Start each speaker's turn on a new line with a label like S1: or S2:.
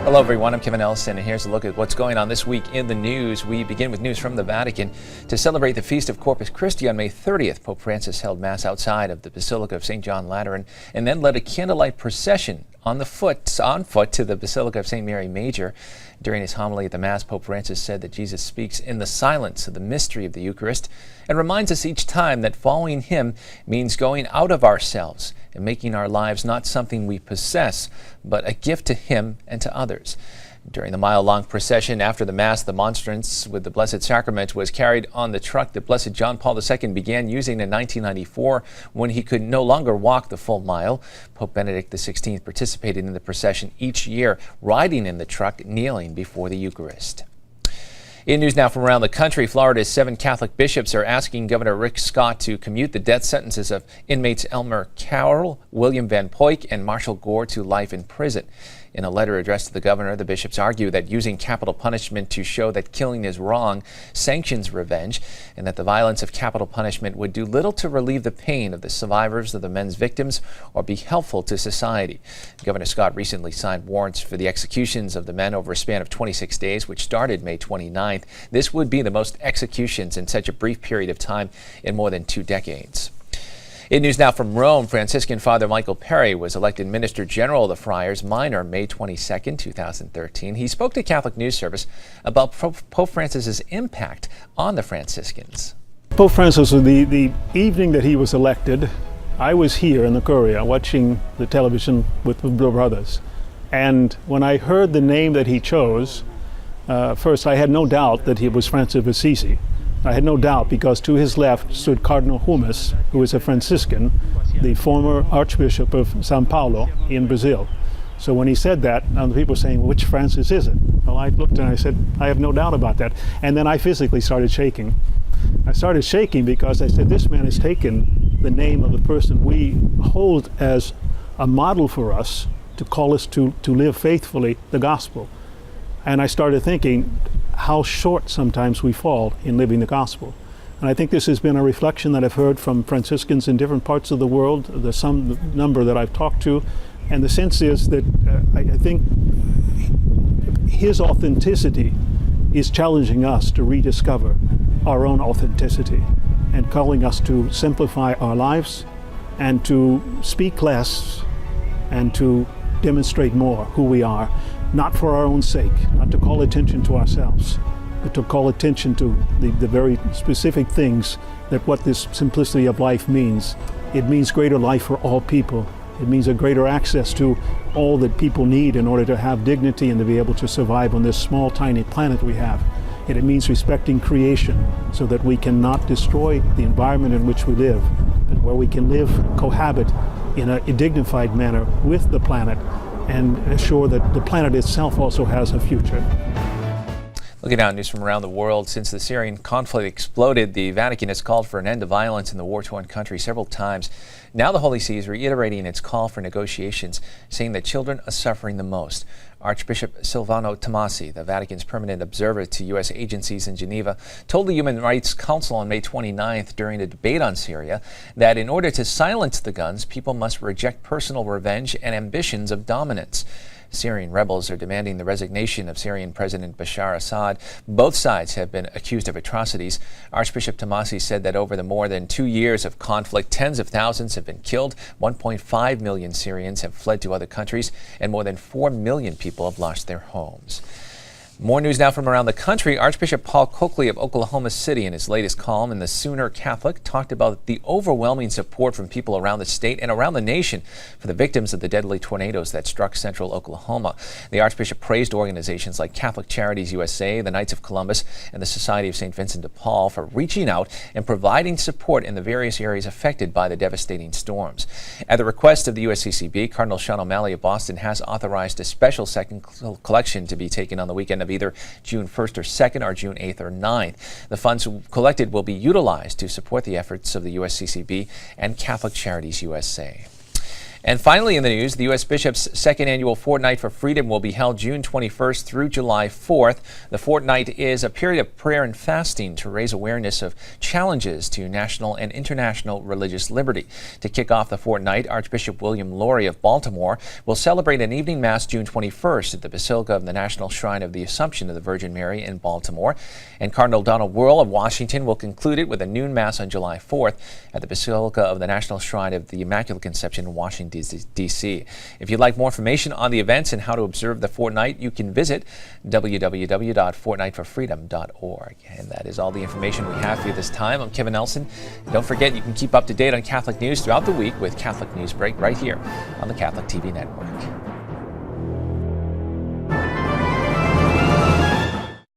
S1: Hello everyone, I'm Kevin Ellison, and here's a look at what's going on this week in the news. We begin with news from the Vatican. To celebrate the feast of Corpus Christi on May 30th, Pope Francis held Mass outside of the Basilica of St. John Lateran and then led a candlelight procession on foot to the Basilica of St. Mary Major. During his homily at the Mass, Pope Francis said that Jesus speaks in the silence of the mystery of the Eucharist and reminds us each time that following him means going out of ourselves and making our lives not something we possess, but a gift to him and to others. During the mile-long procession after the Mass, the monstrance with the Blessed Sacrament was carried on the truck that Blessed John Paul II began using in 1994 when he could no longer walk the full mile. Pope Benedict XVI participated in the procession each year, riding in the truck, kneeling before the Eucharist. In news now from around the country, Florida's 7 Catholic bishops are asking Governor Rick Scott to commute the death sentences of inmates Elmer Carroll, William Van Poyck, and Marshall Gore to life in prison. In a letter addressed to the governor, the bishops argue that using capital punishment to show that killing is wrong sanctions revenge, and that the violence of capital punishment would do little to relieve the pain of the survivors of the men's victims or be helpful to society. Governor Scott recently signed warrants for the executions of the men over a span of 26 days, which started May 29th. This would be the most executions in such a brief period of time in more than 2 decades. In news now from Rome, Franciscan Father Michael Perry was elected Minister General of the Friars Minor May 22, 2013. He spoke to Catholic News Service about Pope Francis's impact on the Franciscans.
S2: Pope Francis, the evening that he was elected, I was here in the Curia watching the television with the brothers. And when I heard the name that he chose, first I had no doubt that he was Francis of Assisi. I had no doubt because to his left stood Cardinal Hummus, who is a Franciscan, the former Archbishop of São Paulo in Brazil. So when he said that, the people were saying, which Francis is it? Well, I looked and I said, I have no doubt about that. And then I physically started shaking. I started shaking because I said, this man has taken the name of the person we hold as a model for us to call us to live faithfully the gospel. And I started thinking how short sometimes we fall in living the gospel. And I think this has been a reflection that I've heard from Franciscans in different parts of the world, the number that I've talked to, and the sense is that I think his authenticity is challenging us to rediscover our own authenticity and calling us to simplify our lives and to speak less and to demonstrate more who we are. Not for our own sake, not to call attention to ourselves, but to call attention to the very specific things that what this simplicity of life means. It means greater life for all people. It means a greater access to all that people need in order to have dignity and to be able to survive on this small, tiny planet we have. And it means respecting creation so that we cannot destroy the environment in which we live, but where we can live, cohabit in a dignified manner with the planet and assure that the planet itself also has a future.
S1: Looking now at news from around the world, since the Syrian conflict exploded, the Vatican has called for an end to violence in the war-torn country several times. Now the Holy See is reiterating its call for negotiations, saying that children are suffering the most. Archbishop Silvano Tomasi, the Vatican's permanent observer to U.S. agencies in Geneva, told the Human Rights Council on May 29th during a debate on Syria that in order to silence the guns, people must reject personal revenge and ambitions of dominance. Syrian rebels are demanding the resignation of Syrian President Bashar Assad. Both sides have been accused of atrocities. Archbishop Tomasi said that over the more than 2 years of conflict, tens of thousands have been killed, 1.5 million Syrians have fled to other countries, and more than 4 million people have lost their homes. More news now from around the country. Archbishop Paul Coakley of Oklahoma City, in his latest column in the Sooner Catholic, talked about the overwhelming support from people around the state and around the nation for the victims of the deadly tornadoes that struck central Oklahoma. The Archbishop praised organizations like Catholic Charities USA, the Knights of Columbus, and the Society of St. Vincent de Paul for reaching out and providing support in the various areas affected by the devastating storms. At the request of the USCCB, Cardinal Sean O'Malley of Boston has authorized a special second collection to be taken on the weekend of either June 1st or 2nd or June 8th or 9th. The funds collected will be utilized to support the efforts of the USCCB and Catholic Charities USA. And finally in the news, the U.S. Bishop's second annual Fortnight for Freedom will be held June 21st through July 4th. The Fortnight is a period of prayer and fasting to raise awareness of challenges to national and international religious liberty. To kick off the Fortnight, Archbishop William Lori of Baltimore will celebrate an evening mass June 21st at the Basilica of the National Shrine of the Assumption of the Virgin Mary in Baltimore. And Cardinal Donald Wuerl of Washington will conclude it with a noon mass on July 4th at the Basilica of the National Shrine of the Immaculate Conception in Washington, D.C. If you'd like more information on the events and how to observe the Fortnight, you can visit www.fortnightforfreedom.org. And that is all the information we have for you this time. I'm Kevin Nelson. And don't forget, you can keep up to date on Catholic news throughout the week with Catholic Newsbreak right here on the Catholic TV Network.